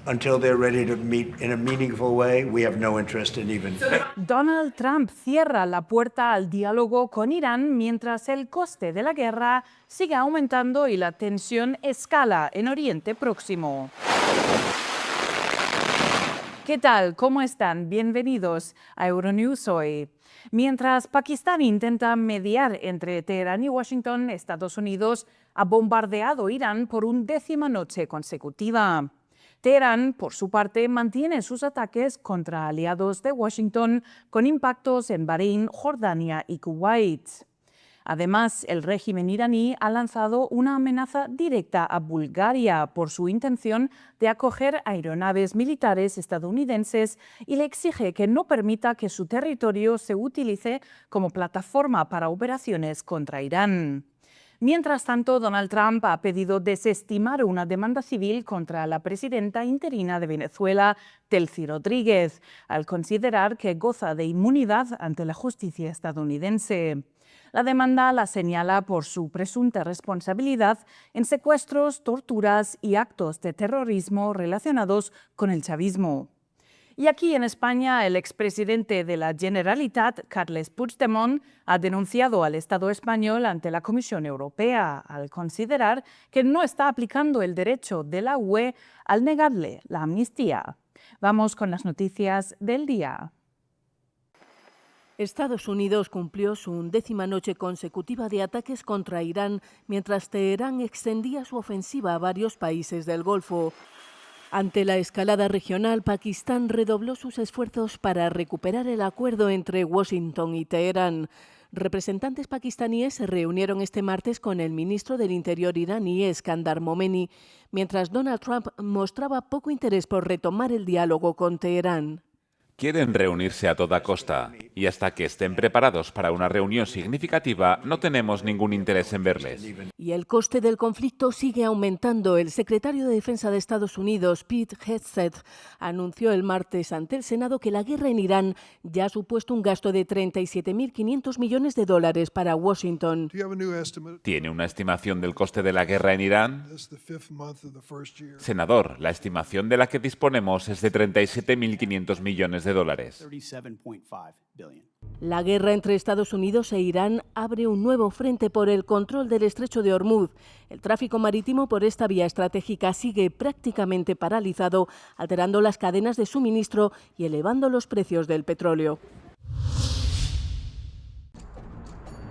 until they're ready to meet in a meaningful way, we have no interest in even. Donald Trump cierra la puerta al diálogo con Irán mientras el coste de la guerra sigue aumentando y la tensión escala en Oriente Próximo. ¿Qué tal? ¿Cómo están? Bienvenidos a Euronews hoy. Mientras Pakistán intenta mediar entre Teherán y Washington, Estados Unidos ha bombardeado Irán por 10ª noche consecutiva. Teherán, por su parte, mantiene sus ataques contra aliados de Washington con impactos en Bahrein, Jordania y Kuwait. Además, el régimen iraní ha lanzado una amenaza directa a Bulgaria por su intención de acoger aeronaves militares estadounidenses y le exige que no permita que su territorio se utilice como plataforma para operaciones contra Irán. Mientras tanto, Donald Trump ha pedido desestimar una demanda civil contra la presidenta interina de Venezuela, Delcy Rodríguez, al considerar que goza de inmunidad ante la justicia estadounidense. La demanda la señala por su presunta responsabilidad en secuestros, torturas y actos de terrorismo relacionados con el chavismo. Y aquí en España, el expresidente de la Generalitat, Carles Puigdemont, ha denunciado al Estado español ante la Comisión Europea al considerar que no está aplicando el derecho de la UE al negarle la amnistía. Vamos con las noticias del día. Estados Unidos cumplió su 11ª noche consecutiva de ataques contra Irán, mientras Teherán extendía su ofensiva a varios países del Golfo. Ante la escalada regional, Pakistán redobló sus esfuerzos para recuperar el acuerdo entre Washington y Teherán. Representantes pakistaníes se reunieron este martes con el ministro del Interior iraní, Eskandar Momeni, mientras Donald Trump mostraba poco interés por retomar el diálogo con Teherán. Quieren reunirse a toda costa, y hasta que estén preparados para una reunión significativa, no tenemos ningún interés en verles. Y el coste del conflicto sigue aumentando. El secretario de Defensa de Estados Unidos, Pete Hegseth, anunció el martes ante el Senado que la guerra en Irán ya ha supuesto un gasto de $37.500 millones para Washington. ¿Tiene una estimación del coste de la guerra en Irán? Senador, la estimación de la que disponemos es de $37.500 millones. La guerra entre Estados Unidos e Irán abre un nuevo frente por el control del estrecho de Hormuz. El tráfico marítimo por esta vía estratégica sigue prácticamente paralizado, alterando las cadenas de suministro y elevando los precios del petróleo.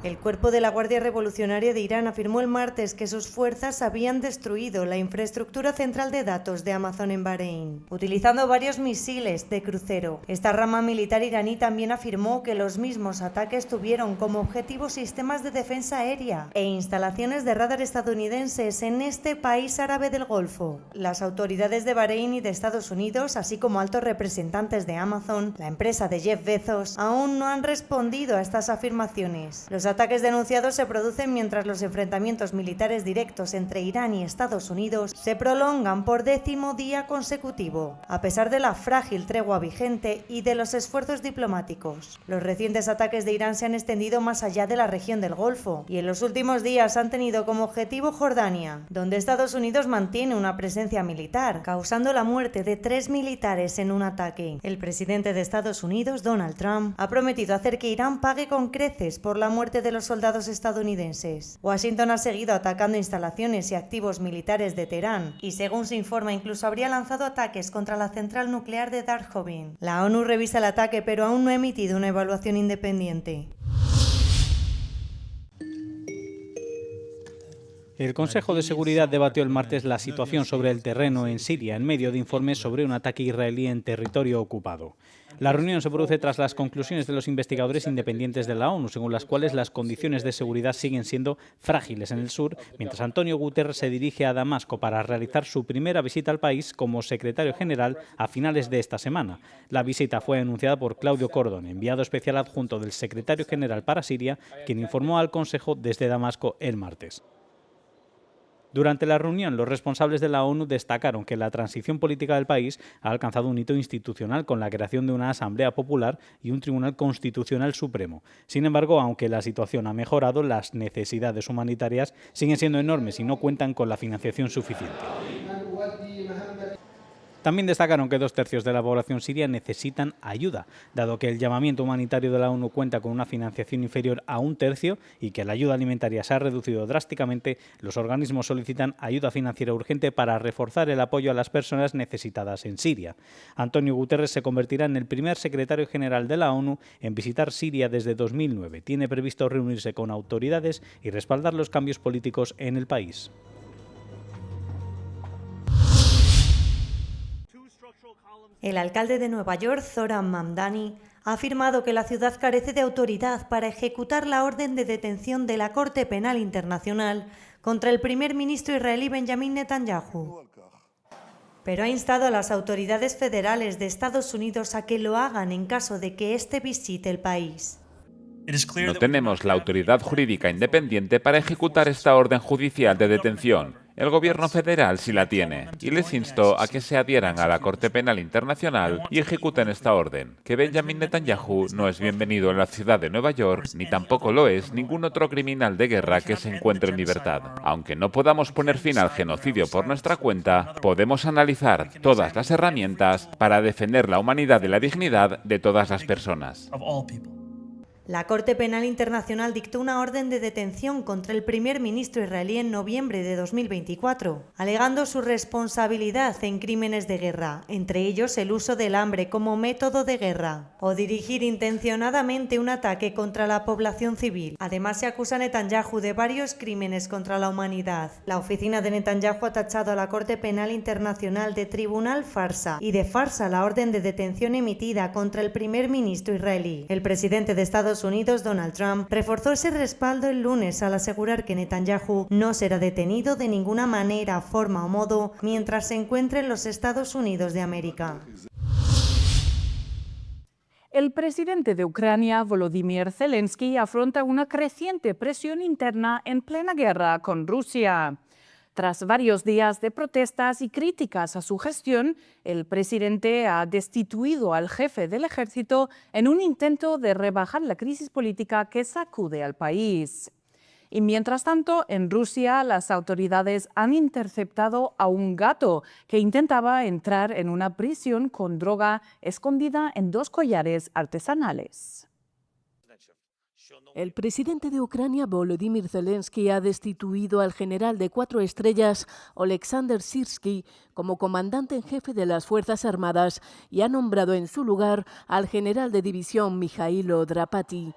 El cuerpo de la Guardia Revolucionaria de Irán afirmó el martes que sus fuerzas habían destruido la infraestructura central de datos de Amazon en Bahrein, utilizando varios misiles de crucero. Esta rama militar iraní también afirmó que los mismos ataques tuvieron como objetivo sistemas de defensa aérea e instalaciones de radar estadounidenses en este país árabe del Golfo. Las autoridades de Bahrein y de Estados Unidos, así como altos representantes de Amazon, la empresa de Jeff Bezos, aún no han respondido a estas afirmaciones. Los ataques denunciados se producen mientras los enfrentamientos militares directos entre Irán y Estados Unidos se prolongan por 10º día consecutivo, a pesar de la frágil tregua vigente y de los esfuerzos diplomáticos. Los recientes ataques de Irán se han extendido más allá de la región del Golfo y en los últimos días han tenido como objetivo Jordania, donde Estados Unidos mantiene una presencia militar, causando la muerte de 3 militares en un ataque. El presidente de Estados Unidos, Donald Trump, ha prometido hacer que Irán pague con creces por la muerte de los soldados estadounidenses. Washington ha seguido atacando instalaciones y activos militares de Teherán y, según se informa, incluso habría lanzado ataques contra la central nuclear de Darkhovin. La ONU revisa el ataque, pero aún no ha emitido una evaluación independiente. El Consejo de Seguridad debatió el martes la situación sobre el terreno en Siria en medio de informes sobre un ataque israelí en territorio ocupado. La reunión se produce tras las conclusiones de los investigadores independientes de la ONU, según las cuales las condiciones de seguridad siguen siendo frágiles en el sur, mientras Antonio Guterres se dirige a Damasco para realizar su primera visita al país como secretario general a finales de esta semana. La visita fue anunciada por Claudio Cordón, enviado especial adjunto del secretario general para Siria, quien informó al Consejo desde Damasco el martes. Durante la reunión, los responsables de la ONU destacaron que la transición política del país ha alcanzado un hito institucional con la creación de una Asamblea Popular y un Tribunal Constitucional Supremo. Sin embargo, aunque la situación ha mejorado, las necesidades humanitarias siguen siendo enormes y no cuentan con la financiación suficiente. También destacaron que 2/3 de la población siria necesitan ayuda, dado que el llamamiento humanitario de la ONU cuenta con una financiación inferior a 1/3 y que la ayuda alimentaria se ha reducido drásticamente. Los organismos solicitan ayuda financiera urgente para reforzar el apoyo a las personas necesitadas en Siria. Antonio Guterres se convertirá en el primer secretario general de la ONU en visitar Siria desde 2009. Tiene previsto reunirse con autoridades y respaldar los cambios políticos en el país. El alcalde de Nueva York, Zohran Mamdani, ha afirmado que la ciudad carece de autoridad para ejecutar la orden de detención de la Corte Penal Internacional contra el primer ministro israelí Benjamin Netanyahu. Pero ha instado a las autoridades federales de Estados Unidos a que lo hagan en caso de que éste visite el país. No tenemos la autoridad jurídica independiente para ejecutar esta orden judicial de detención. El gobierno federal sí la tiene, y les insto a que se adhieran a la Corte Penal Internacional y ejecuten esta orden. Que Benjamin Netanyahu no es bienvenido en la ciudad de Nueva York, ni tampoco lo es ningún otro criminal de guerra que se encuentre en libertad. Aunque no podamos poner fin al genocidio por nuestra cuenta, podemos analizar todas las herramientas para defender la humanidad y la dignidad de todas las personas. La Corte Penal Internacional dictó una orden de detención contra el primer ministro israelí en noviembre de 2024, alegando su responsabilidad en crímenes de guerra, entre ellos el uso del hambre como método de guerra, o dirigir intencionadamente un ataque contra la población civil. Además, se acusa a Netanyahu de varios crímenes contra la humanidad. La oficina de Netanyahu ha tachado a la Corte Penal Internacional de tribunal farsa y de farsa la orden de detención emitida contra el primer ministro israelí. El presidente de Estados Unidos, Donald Trump, reforzó ese respaldo el lunes al asegurar que Netanyahu no será detenido de ninguna manera, forma o modo mientras se encuentre en los Estados Unidos de América. El presidente de Ucrania, Volodymyr Zelensky, afronta una creciente presión interna en plena guerra con Rusia. Tras varios días de protestas y críticas a su gestión, el presidente ha destituido al jefe del ejército en un intento de rebajar la crisis política que sacude al país. Y mientras tanto, en Rusia, las autoridades han interceptado a un gato que intentaba entrar en una prisión con droga escondida en 2 collares artesanales. El presidente de Ucrania, Volodymyr Zelensky, ha destituido al general de 4 estrellas, Oleksandr Syrsky, como comandante en jefe de las Fuerzas Armadas y ha nombrado en su lugar al general de división Mijailo Drapati.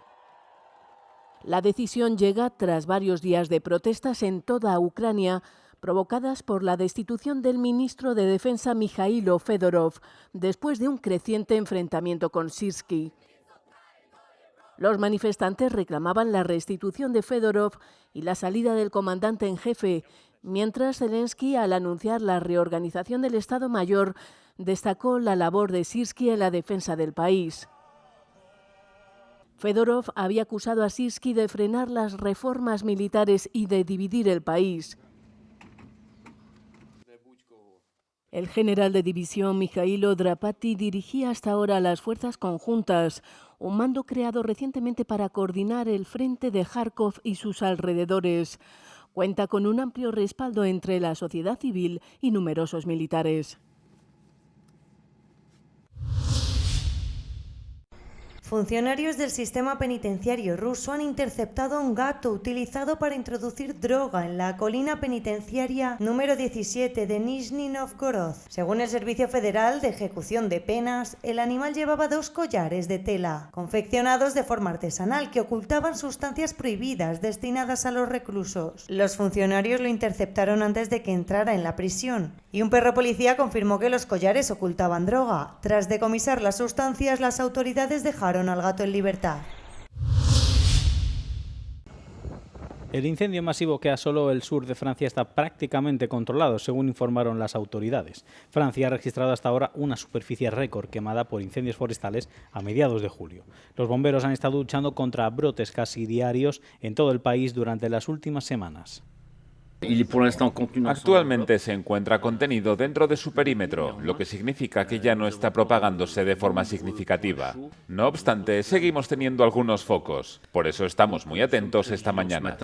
La decisión llega tras varios días de protestas en toda Ucrania, provocadas por la destitución del ministro de Defensa Mijailo Fedorov, después de un creciente enfrentamiento con Syrsky. Los manifestantes reclamaban la restitución de Fedorov y la salida del comandante en jefe, mientras Zelensky, al anunciar la reorganización del Estado Mayor, destacó la labor de Syrsky en la defensa del país. Fedorov había acusado a Syrsky de frenar las reformas militares y de dividir el país. El general de división Mijailo Drapati dirigía hasta ahora las fuerzas conjuntas, un mando creado recientemente para coordinar el frente de Kharkov y sus alrededores. Cuenta con un amplio respaldo entre la sociedad civil y numerosos militares. Funcionarios del sistema penitenciario ruso han interceptado a un gato utilizado para introducir droga en la colina penitenciaria número 17 de Nizhny Novgorod. Según el Servicio Federal de Ejecución de Penas, el animal llevaba 2 collares de tela, confeccionados de forma artesanal, que ocultaban sustancias prohibidas destinadas a los reclusos. Los funcionarios lo interceptaron antes de que entrara en la prisión, y un perro policía confirmó que los collares ocultaban droga. Tras decomisar las sustancias, las autoridades dejaron al gato en libertad. El incendio masivo que asoló el sur de Francia está prácticamente controlado, según informaron las autoridades. Francia ha registrado hasta ahora una superficie récord quemada por incendios forestales a mediados de julio. Los bomberos han estado luchando contra brotes casi diarios en todo el país durante las últimas semanas. Actualmente se encuentra contenido dentro de su perímetro, lo que significa que ya no está propagándose de forma significativa. No obstante, seguimos teniendo algunos focos. Por eso estamos muy atentos esta mañana.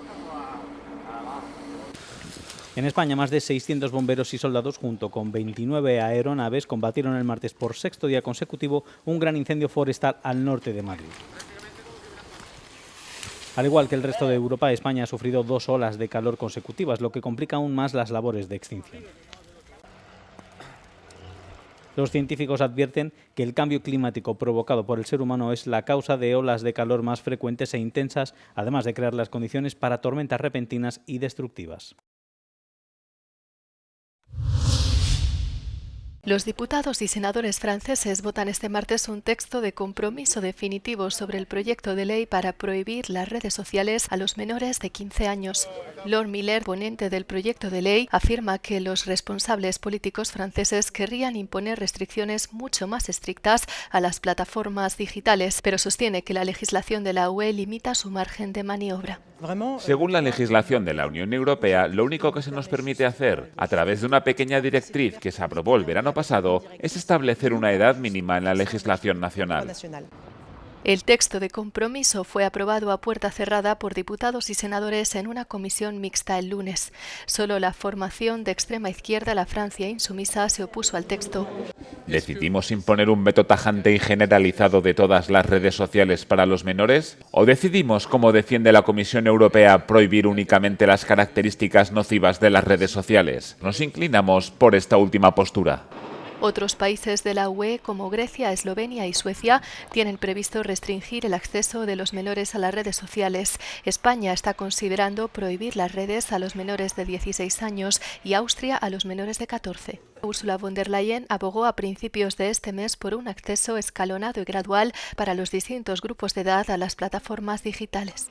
En España, más de 600 bomberos y soldados, junto con 29 aeronaves, combatieron el martes por sexto día consecutivo un gran incendio forestal al norte de Madrid. Al igual que el resto de Europa, España ha sufrido 2 olas de calor consecutivas, lo que complica aún más las labores de extinción. Los científicos advierten que el cambio climático provocado por el ser humano es la causa de olas de calor más frecuentes e intensas, además de crear las condiciones para tormentas repentinas y destructivas. Los diputados y senadores franceses votan este martes un texto de compromiso definitivo sobre el proyecto de ley para prohibir las redes sociales a los menores de 15 años. Lord Miller, ponente del proyecto de ley, afirma que los responsables políticos franceses querrían imponer restricciones mucho más estrictas a las plataformas digitales, pero sostiene que la legislación de la UE limita su margen de maniobra. Según la legislación de la Unión Europea, lo único que se nos permite hacer, a través de una pequeña directriz que se aprobó el verano pasado, es establecer una edad mínima en la legislación nacional. El texto de compromiso fue aprobado a puerta cerrada por diputados y senadores en una comisión mixta el lunes. Solo la formación de extrema izquierda, la Francia Insumisa, se opuso al texto. ¿Decidimos imponer un veto tajante y generalizado de todas las redes sociales para los menores? ¿O decidimos, como defiende la Comisión Europea, prohibir únicamente las características nocivas de las redes sociales? Nos inclinamos por esta última postura. Otros países de la UE, como Grecia, Eslovenia y Suecia, tienen previsto restringir el acceso de los menores a las redes sociales. España está considerando prohibir las redes a los menores de 16 años y Austria a los menores de 14. Ursula von der Leyen abogó a principios de este mes por un acceso escalonado y gradual para los distintos grupos de edad a las plataformas digitales.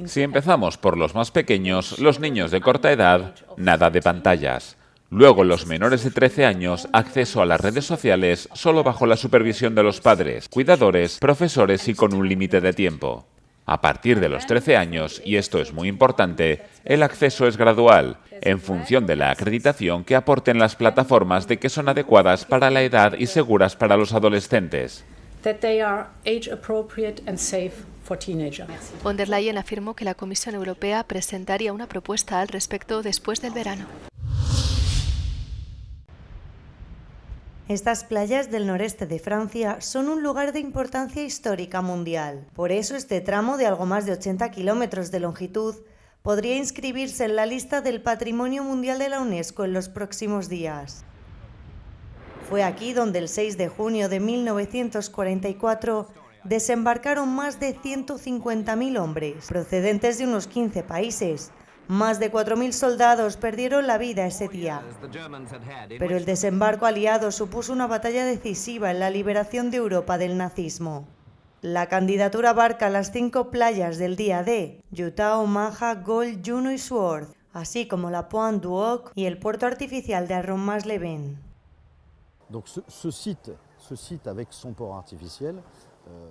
Si empezamos por los más pequeños, los niños de corta edad, nada de pantallas. Luego, los menores de 13 años, acceso a las redes sociales solo bajo la supervisión de los padres, cuidadores, profesores y con un límite de tiempo. A partir de los 13 años, y esto es muy importante, el acceso es gradual, en función de la acreditación que aporten las plataformas de que son adecuadas para la edad y seguras para los adolescentes. Von der Leyen afirmó que la Comisión Europea presentaría una propuesta al respecto después del verano. Estas playas del noreste de Francia son un lugar de importancia histórica mundial. Por eso este tramo de algo más de 80 kilómetros de longitud podría inscribirse en la lista del Patrimonio Mundial de la UNESCO en los próximos días. Fue aquí donde el 6 de junio de 1944 desembarcaron más de 150.000 hombres, procedentes de unos 15 países. Más de 4.000 soldados perdieron la vida ese día. Pero el desembarco aliado supuso una batalla decisiva en la liberación de Europa del nazismo. La candidatura abarca las 5 playas del día D, Utah, Omaha, Gold, Juno y Sword, así como la Pointe du Hoc y el puerto artificial de Arron-Mas-les-Bains.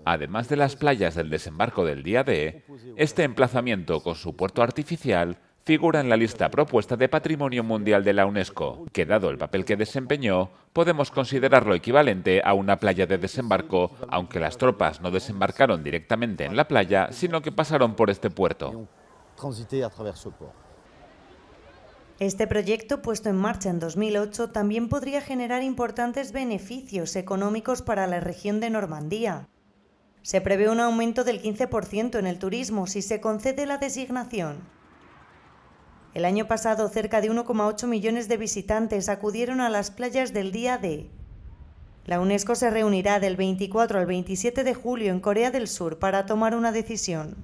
Además de las playas del desembarco del día D, este emplazamiento con su puerto artificial figura en la lista propuesta de Patrimonio Mundial de la UNESCO, que dado el papel que desempeñó, podemos considerarlo equivalente a una playa de desembarco, aunque las tropas no desembarcaron directamente en la playa, sino que pasaron por este puerto. Este proyecto, puesto en marcha en 2008, también podría generar importantes beneficios económicos para la región de Normandía. Se prevé un aumento del 15% en el turismo si se concede la designación. El año pasado, cerca de 1,8 millones de visitantes acudieron a las playas del día D. La UNESCO se reunirá del 24 al 27 de julio en Corea del Sur para tomar una decisión.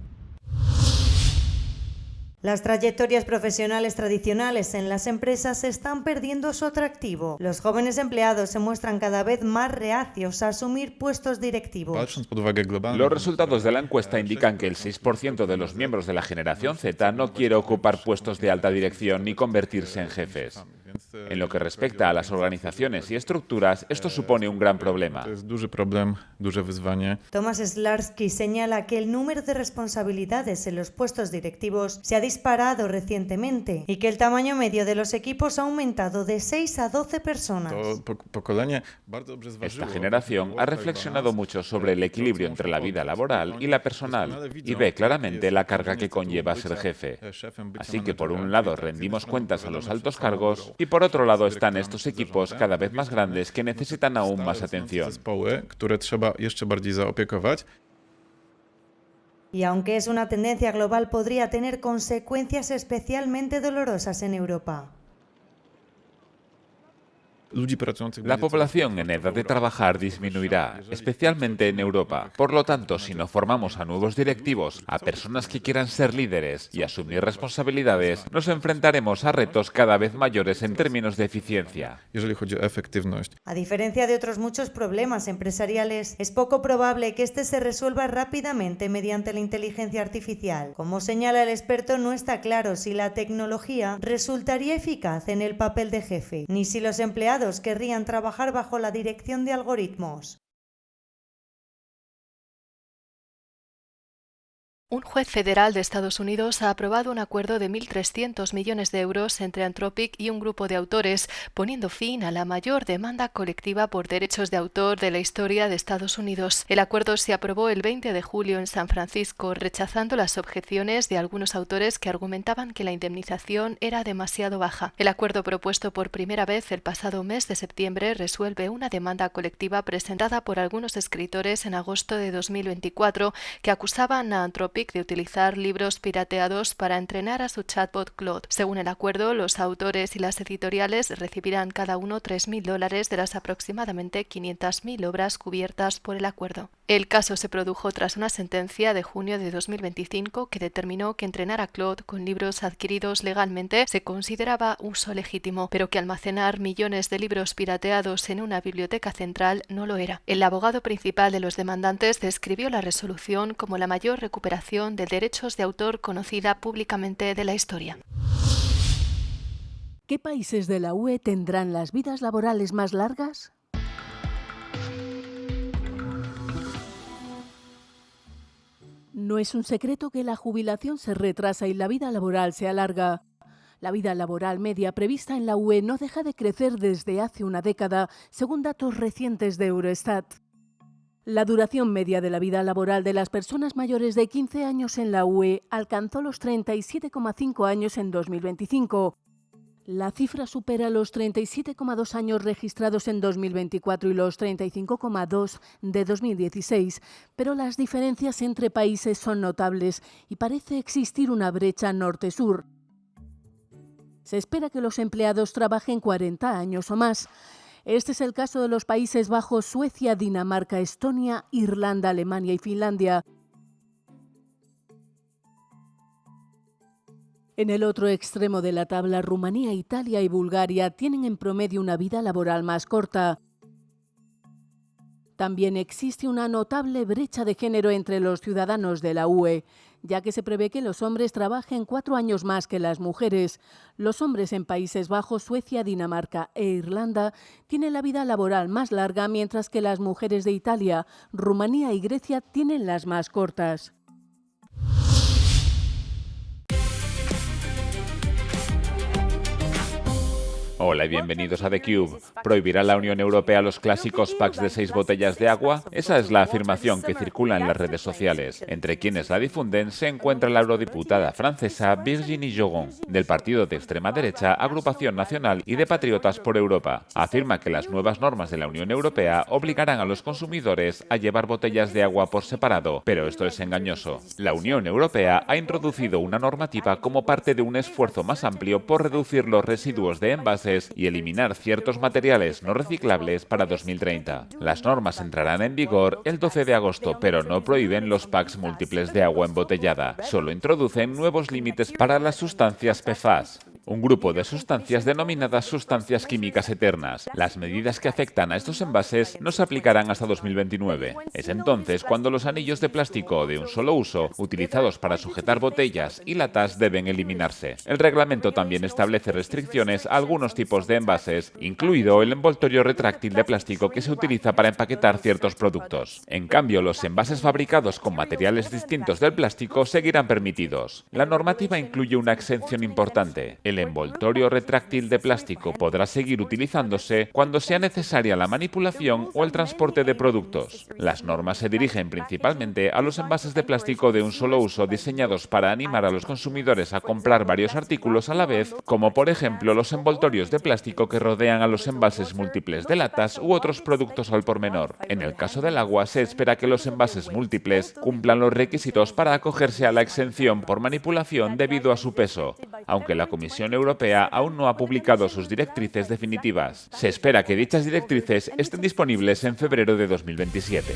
Las trayectorias profesionales tradicionales en las empresas están perdiendo su atractivo. Los jóvenes empleados se muestran cada vez más reacios a asumir puestos directivos. Los resultados de la encuesta indican que el 6% de los miembros de la generación Z no quiere ocupar puestos de alta dirección ni convertirse en jefes. En lo que respecta a las organizaciones y estructuras, esto supone un gran problema. Tomasz Szlarski señala que el número de responsabilidades en los puestos directivos se ha disparado recientemente y que el tamaño medio de los equipos ha aumentado de 6 a 12 personas. Esta generación ha reflexionado mucho sobre el equilibrio entre la vida laboral y la personal y ve claramente la carga que conlleva ser jefe. Así que por un lado rendimos cuentas a los altos cargos y por otro lado están estos equipos cada vez más grandes que necesitan aún más atención. Y aunque es una tendencia global, podría tener consecuencias especialmente dolorosas en Europa. La población en edad de trabajar disminuirá, especialmente en Europa. Por lo tanto, si no formamos a nuevos directivos, a personas que quieran ser líderes y asumir responsabilidades, nos enfrentaremos a retos cada vez mayores en términos de eficiencia. A diferencia de otros muchos problemas empresariales, es poco probable que este se resuelva rápidamente mediante la inteligencia artificial. Como señala el experto, no está claro si la tecnología resultaría eficaz en el papel de jefe, ni si los empleados querrían trabajar bajo la dirección de algoritmos. Un juez federal de Estados Unidos ha aprobado un acuerdo de 1.300 millones de euros entre Anthropic y un grupo de autores, poniendo fin a la mayor demanda colectiva por derechos de autor de la historia de Estados Unidos. El acuerdo se aprobó el 20 de julio en San Francisco, rechazando las objeciones de algunos autores que argumentaban que la indemnización era demasiado baja. El acuerdo propuesto por primera vez el pasado mes de septiembre resuelve una demanda colectiva presentada por algunos escritores en agosto de 2024 que acusaban a Anthropic de utilizar libros pirateados para entrenar a su chatbot Claude. Según el acuerdo, los autores y las editoriales recibirán cada uno $3.000 de las aproximadamente 500.000 obras cubiertas por el acuerdo. El caso se produjo tras una sentencia de junio de 2025 que determinó que entrenar a Claude con libros adquiridos legalmente se consideraba uso legítimo, pero que almacenar millones de libros pirateados en una biblioteca central no lo era. El abogado principal de los demandantes describió la resolución como la mayor recuperación de derechos de autor conocida públicamente de la historia. ¿Qué países de la UE tendrán las vidas laborales más largas? No es un secreto que la jubilación se retrasa y la vida laboral se alarga. La vida laboral media prevista en la UE no deja de crecer desde hace una década, según datos recientes de Eurostat. La duración media de la vida laboral de las personas mayores de 15 años en la UE alcanzó los 37,5 años en 2025. La cifra supera los 37,2 años registrados en 2024 y los 35,2 de 2016, pero las diferencias entre países son notables y parece existir una brecha norte-sur. Se espera que los empleados trabajen 40 años o más. Este es el caso de los Países Bajos, Suecia, Dinamarca, Estonia, Irlanda, Alemania y Finlandia. En el otro extremo de la tabla, Rumanía, Italia y Bulgaria tienen en promedio una vida laboral más corta. También existe una notable brecha de género entre los ciudadanos de la UE, ya que se prevé que los hombres trabajen 4 años más que las mujeres. Los hombres en Países Bajos, Suecia, Dinamarca e Irlanda tienen la vida laboral más larga, mientras que las mujeres de Italia, Rumanía y Grecia tienen las más cortas. Hola y bienvenidos a The Cube. ¿Prohibirá la Unión Europea los clásicos packs de 6 botellas de agua? Esa es la afirmación que circula en las redes sociales. Entre quienes la difunden se encuentra la eurodiputada francesa Virginie Joron, del partido de extrema derecha Agrupación Nacional y de Patriotas por Europa. Afirma que las nuevas normas de la Unión Europea obligarán a los consumidores a llevar botellas de agua por separado, pero esto es engañoso. La Unión Europea ha introducido una normativa como parte de un esfuerzo más amplio por reducir los residuos de envases y eliminar ciertos materiales no reciclables para 2030. Las normas entrarán en vigor el 12 de agosto, pero no prohíben los packs múltiples de agua embotellada. Solo introducen nuevos límites para las sustancias PFAS. un grupo de sustancias denominadas sustancias químicas eternas. Las medidas que afectan a estos envases no se aplicarán hasta 2029. Es entonces cuando los anillos de plástico de un solo uso, utilizados para sujetar botellas y latas, deben eliminarse. El reglamento también establece restricciones a algunos tipos de envases, incluido el envoltorio retráctil de plástico que se utiliza para empaquetar ciertos productos. En cambio, los envases fabricados con materiales distintos del plástico seguirán permitidos. La normativa incluye una exención importante. El envoltorio retráctil de plástico podrá seguir utilizándose cuando sea necesaria la manipulación o el transporte de productos. Las normas se dirigen principalmente a los envases de plástico de un solo uso diseñados para animar a los consumidores a comprar varios artículos a la vez, como por ejemplo los envoltorios de plástico que rodean a los envases múltiples de latas u otros productos al por menor. En el caso del agua, se espera que los envases múltiples cumplan los requisitos para acogerse a la exención por manipulación debido a su peso, aunque la Comisión Europea aún no ha publicado sus directrices definitivas. Se espera que dichas directrices estén disponibles en febrero de 2027.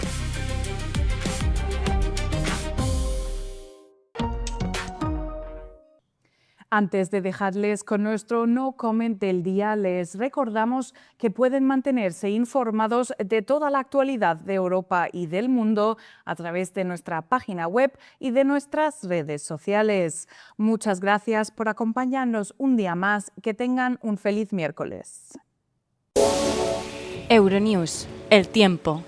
Antes de dejarles con nuestro No Comment del día, les recordamos que pueden mantenerse informados de toda la actualidad de Europa y del mundo a través de nuestra página web y de nuestras redes sociales. Muchas gracias por acompañarnos un día más. Que tengan un feliz miércoles. Euronews, el tiempo.